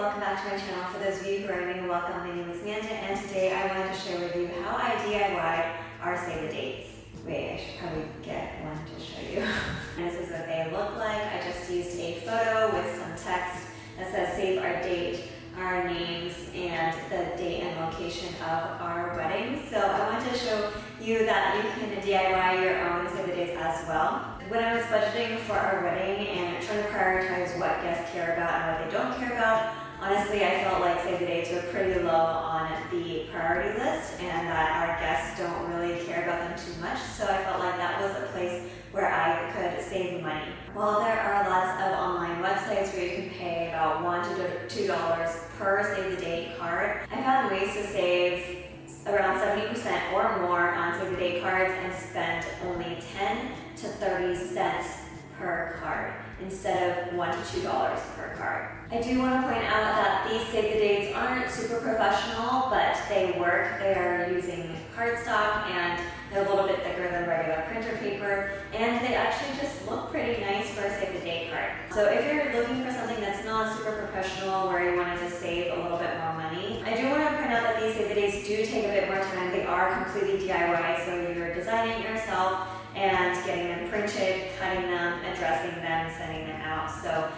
welcome back to my channel. For those of you who are new, welcome. My name is Amanda, and today I wanted to share with you how I DIY our save the dates. Wait, I should probably get one to show you. And this is what they look like. I just used a photo with some text that says save our date, our names, and the date and location of our wedding. So I wanted to show you that you can DIY your own save the dates as well. When I was budgeting for our wedding and trying to prioritize what guests care about and what they don't care about, honestly, I felt like save the dates were pretty low on the priority list and that our guests don't really care about them too much. So I felt like that was a place where I could save money. While there are lots of online websites where you can pay about $1 to $2 per save the date card, I found ways to save around 70% or more on save the date cards and spend only 10 to 30 cents per card instead of $1 to $2 per card. I do want to point out that these save the dates aren't super professional, but they work. They are using cardstock and they're a little bit thicker than regular printer paper, and they actually just look pretty nice for a save the date card. So if you're looking for something that's not super professional where you wanted to save a little bit more money, I do want to point out that these save the dates do take a bit more time. They are completely DIY, so you're designing it yourself and getting them printed, cutting them, addressing them, sending them out. So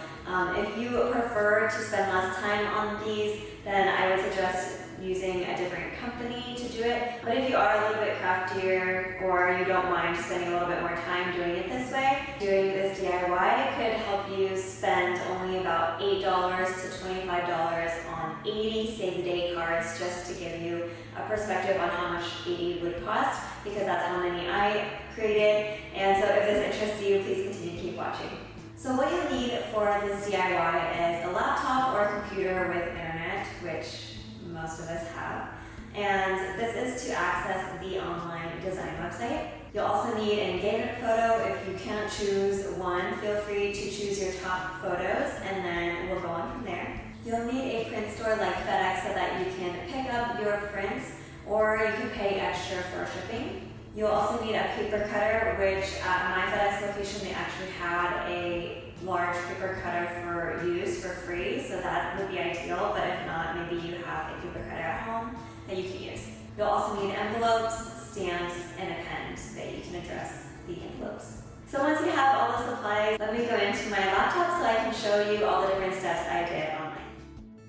if you prefer to spend less time on these, then I would suggest using a different company to do it. But if you are a little bit craftier or you don't mind spending a little bit more time doing it this way, doing this DIY could help you spend only about $8 to $25 on 80 save the date cards, just to give you a perspective on how much 80 would cost, because that's how many I created. And so if this interests you, please continue to keep watching. So what you'll need for this DIY is a laptop or computer with internet, which most of us have. And this is to access the online design website. You'll also need an engagement photo. If you can't choose one, feel free to choose your top photos and then we'll go on from there. You'll need a print store like FedEx so that you can pick up your prints, or you can pay extra for shipping. You'll also need a paper cutter, which at my FedEx location they actually had a large paper cutter for use for free, so that would be ideal, but if not, maybe you have a paper cutter at home that you can use. You'll also need envelopes, stamps, and a pen so that you can address the envelopes. So once you have all the supplies, let me go into my laptop so I can show you all the different steps I did online.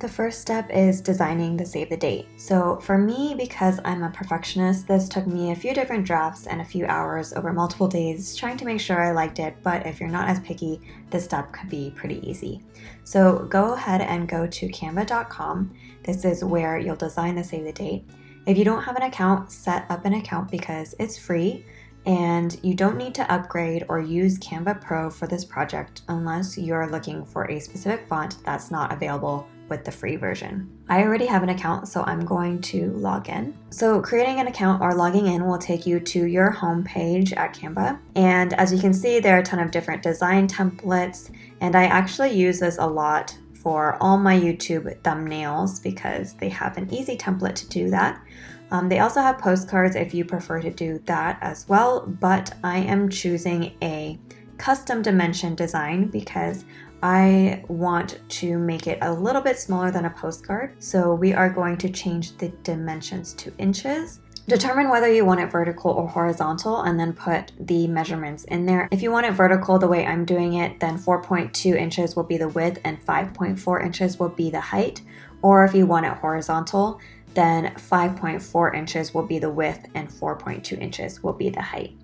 The first step is designing the save the date. So for me, because I'm a perfectionist, this took me a few different drafts and a few hours over multiple days trying to make sure I liked it, but if you're not as picky, this step could be pretty easy. So go ahead and go to canva.com. This is where you'll design the save the date. If you don't have an account, set up an account because it's free, and you don't need to upgrade or use Canva Pro for this project unless you're looking for a specific font that's not available with the free version. I already have an account, so I'm going to log in. So creating an account or logging in will take you to your home page at Canva. And as you can see, there are a ton of different design templates, and I actually use this a lot for all my YouTube thumbnails because they have an easy template to do that. They also have postcards if you prefer to do that as well, but I am choosing a custom dimension design because I want to make it a little bit smaller than a postcard. So we are going to change the dimensions to inches. Determine whether you want it vertical or horizontal and then put the measurements in there. If you want it vertical the way I'm doing it, then 4.2 inches will be the width and 5.4 inches will be the height. Or if you want it horizontal, then 5.4 inches will be the width and 4.2 inches will be the height.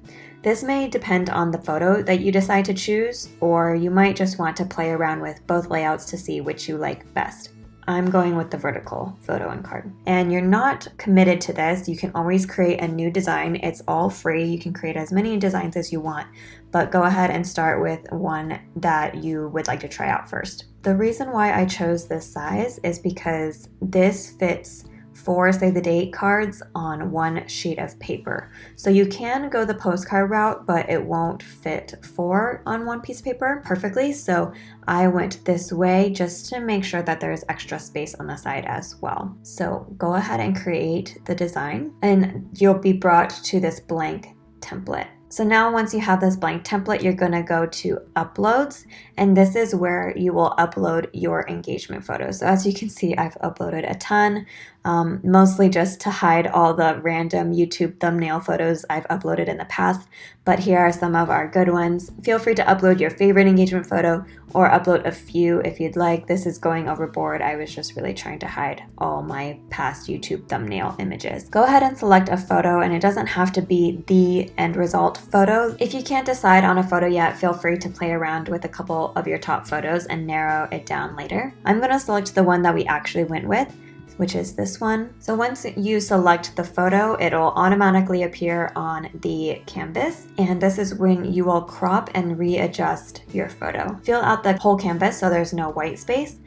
This may depend on the photo that you decide to choose, or you might just want to play around with both layouts to see which you like best. I'm going with the vertical photo and card. And you're not committed to this. You can always create a new design. It's all free. You can create as many designs as you want, but go ahead and start with one that you would like to try out first. The reason why I chose this size is because this fits 4 save the date cards on one sheet of paper. So you can go the postcard route, but it won't fit 4 on one piece of paper perfectly. So I went this way just to make sure that there's extra space on the side as well. So go ahead and create the design and you'll be brought to this blank template. So now once you have this blank template, you're gonna go to uploads, and this is where you will upload your engagement photos. So as you can see, I've uploaded a ton, mostly just to hide all the random YouTube thumbnail photos I've uploaded in the past, but here are some of our good ones. Feel free to upload your favorite engagement photo or upload a few if you'd like. This is going overboard. I was just really trying to hide all my past YouTube thumbnail images. Go ahead and select a photo, and it doesn't have to be the end result photo. If you can't decide on a photo yet, feel free to play around with a couple of your top photos and narrow it down later. I'm gonna select the one that we actually went with, which is this one. So once you select the photo, it'll automatically appear on the canvas, and this is when you will crop and readjust your photo. Fill out the whole canvas so there's no white space,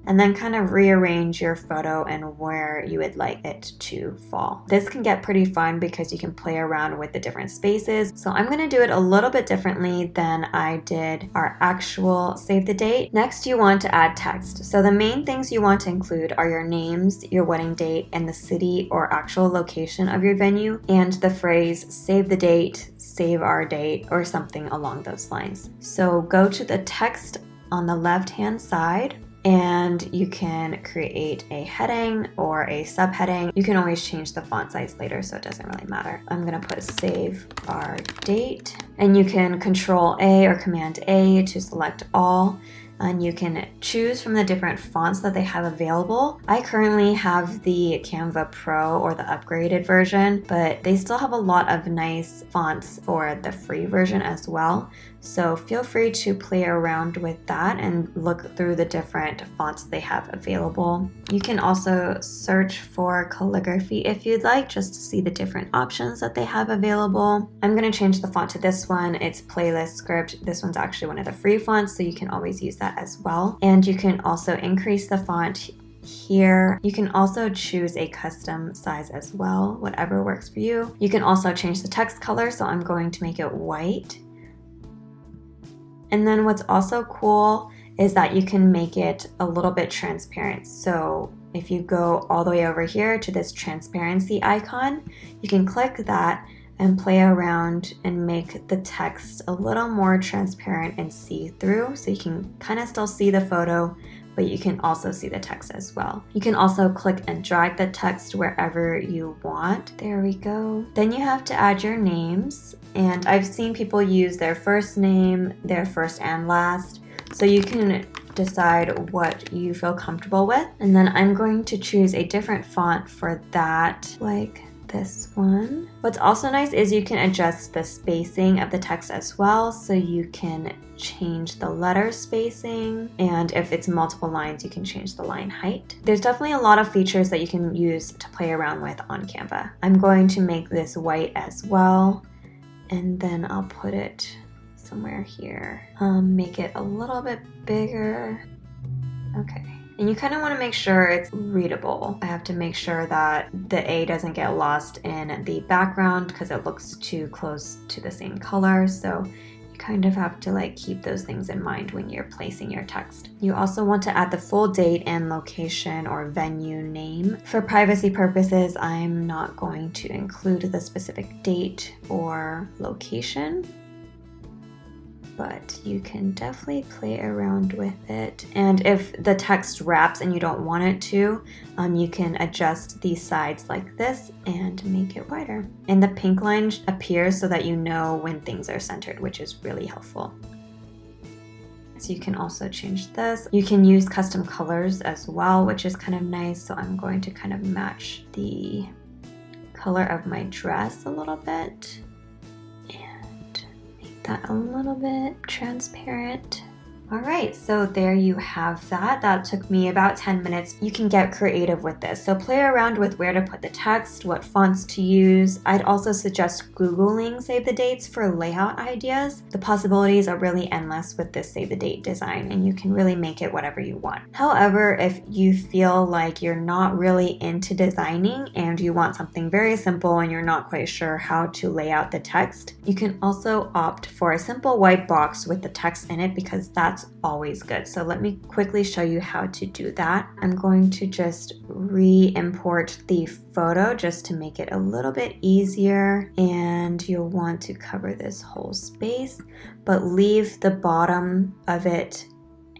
and then kind of rearrange your photo and where you would like it to fall. This can get pretty fun because you can play around with the different spaces. So I'm gonna do it a little bit differently than I did our actual save the date. Next, you want to add text. So the main things you want to include are your names, your wedding date, and the city or actual location of your venue, and the phrase save the date, save our date, or something along those lines. So go to the text on the left-hand side, and you can create a heading or a subheading. You can always change the font size later, so it doesn't really matter. I'm gonna put save our date, and you can Control A or Command A to select all, and you can choose from the different fonts that they have available. I currently have the Canva Pro or the upgraded version, but they still have a lot of nice fonts for the free version as well. So feel free to play around with that and look through the different fonts they have available. You can also search for calligraphy if you'd like, just to see the different options that they have available. I'm gonna change the font to this one. It's Playlist Script. This one's actually one of the free fonts, so you can always use that as well. And you can also increase the font here. You can also choose a custom size as well, whatever works for you. You can also change the text color, so I'm going to make it white. And then what's also cool is that you can make it a little bit transparent. So if you go all the way over here to this transparency icon, you can click that and play around and make the text a little more transparent and see-through, so you can kind of still see the photo, but you can also see the text as well. You can also click and drag the text wherever you want. There we go. Then you have to add your names, and I've seen people use their first name, their first and last, so you can decide what you feel comfortable with. And then I'm going to choose a different font for that, like this one. What's also nice is you can adjust the spacing of the text as well, so you can change the letter spacing, and if it's multiple lines, you can change the line height. There's definitely a lot of features that you can use to play around with on Canva. I'm going to make this white as well, and then I'll put it somewhere here. Make it a little bit bigger. Okay. And you kind of want to make sure it's readable. I have to make sure that the A doesn't get lost in the background because it looks too close to the same color. So you kind of have to like keep those things in mind when you're placing your text. You also want to add the full date and location or venue name. For privacy purposes, I'm not going to include the specific date or location, but you can definitely play around with it. And if the text wraps and you don't want it to, you can adjust these sides like this and make it wider. And the pink line appears so that you know when things are centered, which is really helpful. So you can also change this. You can use custom colors as well, which is kind of nice. So I'm going to kind of match the color of my dress a little bit. That a little bit transparent. All right, so there you have that. That took me about 10 minutes. You can get creative with this. So play around with where to put the text, what fonts to use. I'd also suggest Googling save the dates for layout ideas. The possibilities are really endless with this save the date design, and you can really make it whatever you want. However, if you feel like you're not really into designing and you want something very simple and you're not quite sure how to lay out the text, you can also opt for a simple white box with the text in it, because that's that's always good. So let me quickly show you how to do that. I'm going to just re-import the photo just to make it a little bit easier, and you'll want to cover this whole space, but leave the bottom of it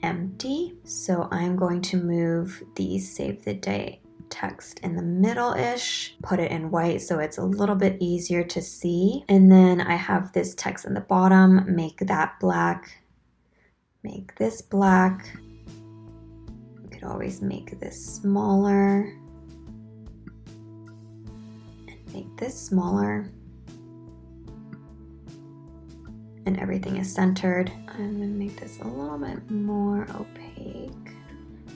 empty. So I'm going to move the save the date text in the middle-ish, put it in white so it's a little bit easier to see. And then I have this text in the bottom, make that black, make this black. You could always make this smaller and make this smaller. And everything is centered. I'm gonna make this a little bit more opaque.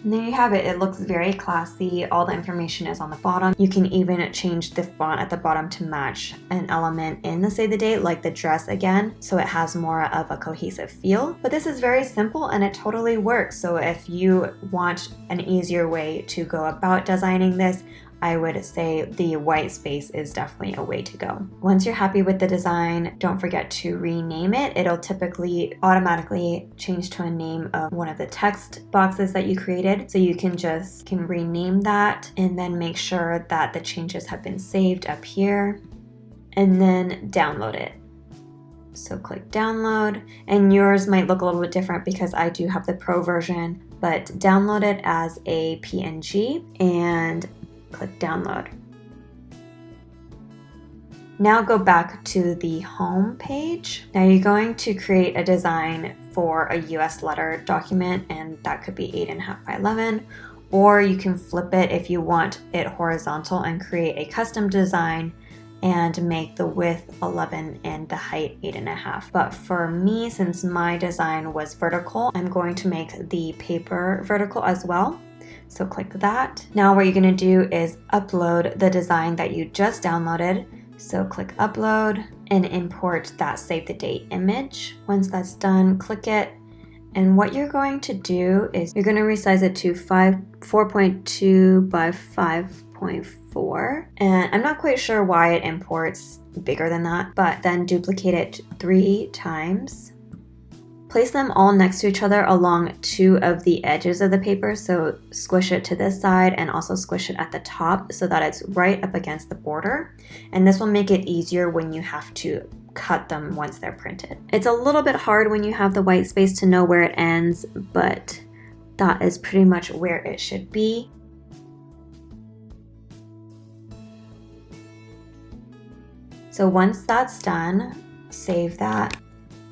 And there you have it. It looks very classy. All the information is on the bottom. You can even change the font at the bottom to match an element in the save the date, like the dress again, so it has more of a cohesive feel. But this is very simple and it totally works. So if you want an easier way to go about designing this, I would say the white space is definitely a way to go. Once you're happy with the design, don't forget to rename it. It'll typically automatically change to a name of one of the text boxes that you created. So you can rename that and then make sure that the changes have been saved up here and then download it. So click download, and yours might look a little bit different because I do have the pro version, but download it as a PNG and click download. Now go back to the home page. Now you're going to create a design for a US letter document, and that could be 8.5 by 11, or you can flip it if you want it horizontal and create a custom design and make the width 11 and the height 8.5. But for me, since my design was vertical, I'm going to make the paper vertical as well. So click that. Now what you're gonna do is upload the design that you just downloaded. So click upload and import that save the date image. Once that's done, click it. And what you're going to do is you're gonna resize it to 4.2 by 5.4. And I'm not quite sure why it imports bigger than that, but then duplicate it 3 times. Place them all next to each other along 2 of the edges of the paper, so squish it to this side and also squish it at the top so that it's right up against the border. And this will make it easier when you have to cut them once they're printed. It's a little bit hard when you have the white space to know where it ends, but that is pretty much where it should be. So once that's done, save that.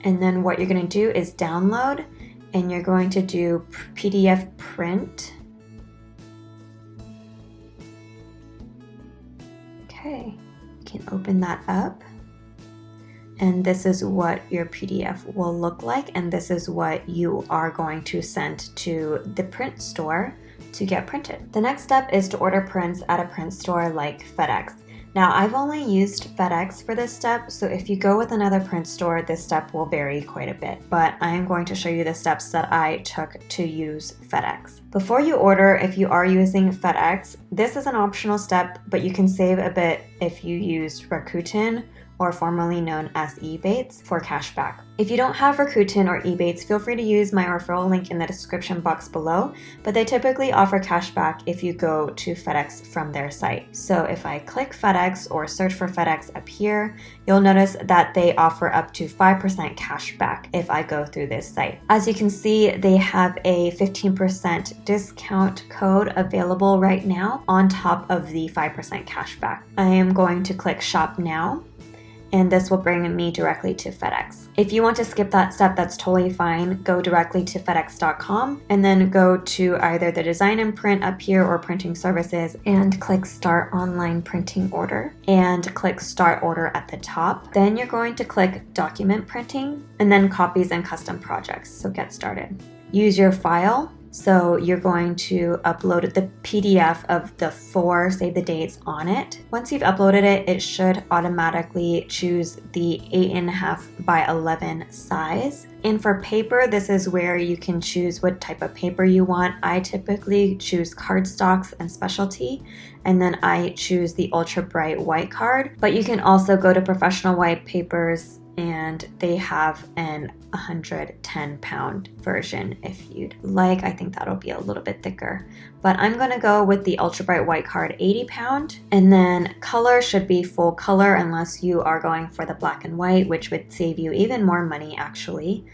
And then what you're going to do is download, and you're going to do PDF print. Okay, you can open that up. And this is what your PDF will look like, and this is what you are going to send to the print store to get printed. The next step is to order prints at a print store like FedEx. Now, I've only used FedEx for this step, so if you go with another print store, this step will vary quite a bit, but I am going to show you the steps that I took to use FedEx. Before you order, if you are using FedEx, this is an optional step, but you can save a bit if you used Rakuten, or formerly known as Ebates, for cashback. If you don't have Rakuten or Ebates, feel free to use my referral link in the description box below, but they typically offer cashback if you go to FedEx from their site. So if I click FedEx or search for FedEx up here, you'll notice that they offer up to 5% cashback if I go through this site. As you can see, they have a 15% discount code available right now on top of the 5% cashback. I am going to click Shop Now, and this will bring me directly to FedEx. If you want to skip that step, that's totally fine. Go directly to FedEx.com and then go to either the design and print up here or printing services and click Start Online Printing Order and click Start Order at the top. Then you're going to click Document Printing and then Copies and Custom Projects. So get started. Use your file. So you're going to upload the PDF of the 4 save the dates on it. Once you've uploaded it, it should automatically choose the 8.5 by 11 size. And for paper, this is where you can choose what type of paper you want. I typically choose cardstocks and specialty, and then I choose the ultra bright white card, but you can also go to professional white papers and they have an 110-pound version if you'd like. I think that'll be a little bit thicker, but I'm gonna go with the ultra bright white card, 80-pound. And then color should be full color unless you are going for the black and white, which would save you even more money actually.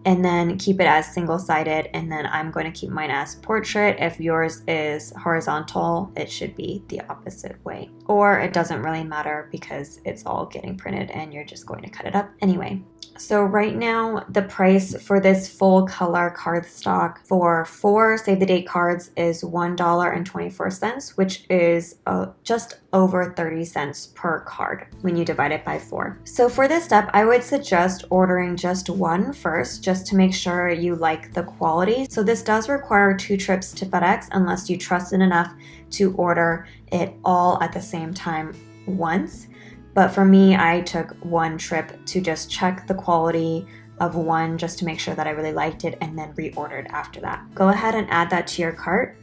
And then keep it as single-sided, and then I'm going to keep mine as portrait. If yours is horizontal, it should be the opposite way. Or it doesn't really matter because it's all getting printed and you're just going to cut it up anyway. So right now, the price for this full color cardstock for 4 save the date cards is $1.24, which is just over 30 cents per card when you divide it by 4. So for this step, I would suggest ordering just one first, just to make sure you like the quality. So this does require 2 trips to FedEx unless you trust it enough to order it all at the same time once. But for me, I took 1 trip to just check the quality of one just to make sure that I really liked it, and then reordered after that. Go ahead and add that to your cart.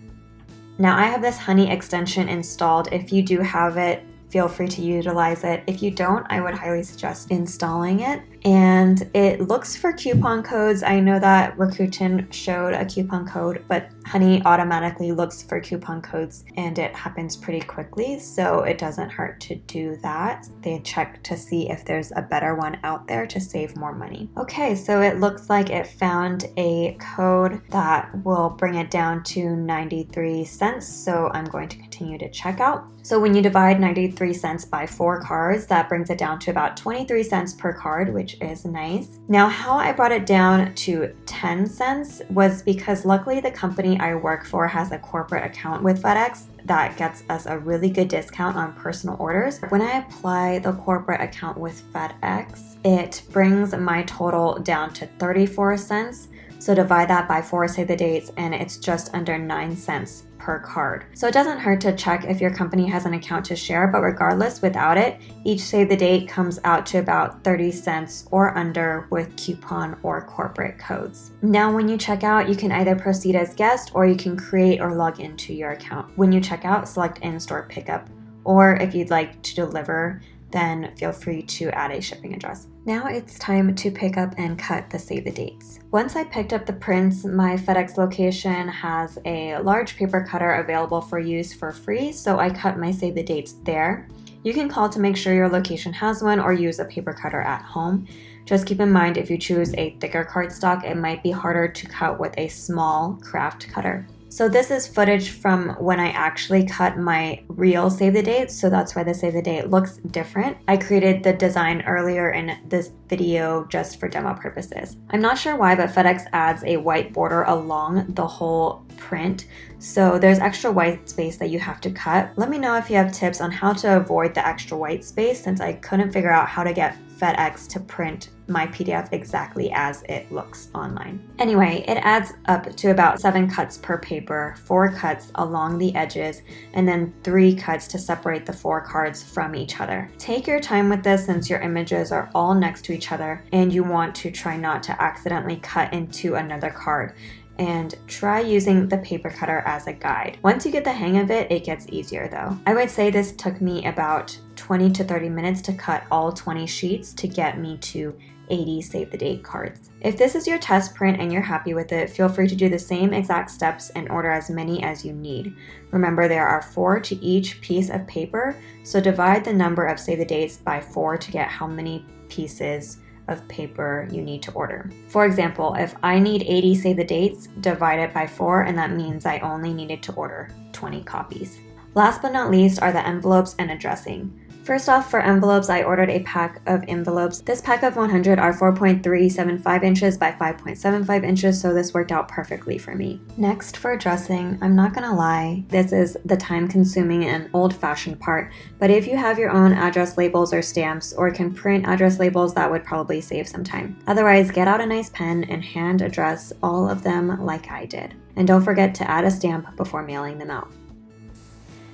Now I have this honey extension installed. If you do have it, feel free to utilize it. If you don't, I would highly suggest installing it. And it looks for coupon codes. I know that Rakuten showed a coupon code, but Honey automatically looks for coupon codes and it happens pretty quickly, so it doesn't hurt to do that. They check to see if there's a better one out there to save more money. Okay, so it looks like it found a code that will bring it down to 93 cents, so I'm going to continue to check out. So when you divide 93 cents by 4 cards, that brings it down to about 23 cents per card, which is nice. Now, how I brought it down to 10 cents was because luckily the company I work for has a corporate account with FedEx that gets us a really good discount on personal orders. When I apply the corporate account with FedEx, it brings my total down to 34 cents. So divide that by 4 save the dates and it's just under 9 cents per card. So it doesn't hurt to check if your company has an account to share, but regardless, without it, each save the date comes out to about 30 cents or under with coupon or corporate codes. Now when you check out, you can either proceed as guest or you can create or log into your account. When you check out, select in-store pickup, or if you'd like to deliver, then feel free to add a shipping address. Now it's time to pick up and cut the save the dates. Once I picked up the prints, my FedEx location has a large paper cutter available for use for free, so I cut my save the dates there. You can call to make sure your location has one or use a paper cutter at home. Just keep in mind if you choose a thicker cardstock, it might be harder to cut with a small craft cutter. So this is footage from when I actually cut my real save the date, so that's why the save the date looks different. I created the design earlier in this video just for demo purposes. I'm not sure why, but FedEx adds a white border along the whole print, so there's extra white space that you have to cut. Let me know if you have tips on how to avoid the extra white space, since I couldn't figure out how to get FedEx to print my PDF exactly as it looks online. Anyway, it adds up to about 7 cuts per paper, 4 cuts along the edges, and then 3 cuts to separate the 4 cards from each other. Take your time with this since your images are all next to each other and you want to try not to accidentally cut into another card. And try using the paper cutter as a guide. Once you get the hang of it, it gets easier though. I would say this took me about 20 to 30 minutes to cut all 20 sheets to get me to 80 save the date cards. If this is your test print and you're happy with it, feel free to do the same exact steps and order as many as you need. Remember, there are 4 to each piece of paper, so divide the number of save the dates by 4 to get how many pieces of paper you need to order. For example, if I need 80 save the dates, divide it by 4, and that means I only needed to order 20 copies. Last but not least are the envelopes and addressing. First off, for envelopes, I ordered a pack of envelopes. This pack of 100 are 4.375 inches by 5.75 inches, so this worked out perfectly for me. Next, for addressing, I'm not gonna lie, this is the time-consuming and old-fashioned part, but if you have your own address labels or stamps, or can print address labels, that would probably save some time. Otherwise, get out a nice pen and hand address all of them like I did. And don't forget to add a stamp before mailing them out.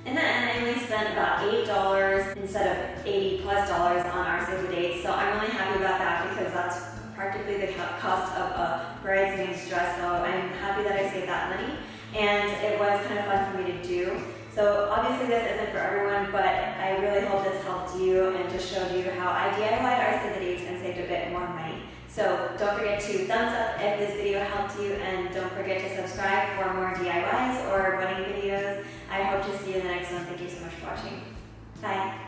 In the end, I only spent about $8 instead of $80+ on our save the dates, so I'm really happy about that because that's practically the cost of a bridesmaid's dress, so I'm happy that I saved that money, and it was kind of fun for me to do. So obviously this isn't for everyone, but I really hope this helped you and just showed you how I DIY'd our Save the Dates and saved a bit more money. So don't forget to thumbs up if this video helped you, and don't forget to subscribe for more DIYs or running videos. I hope to see you in the next one. Thank you so much for watching. Bye.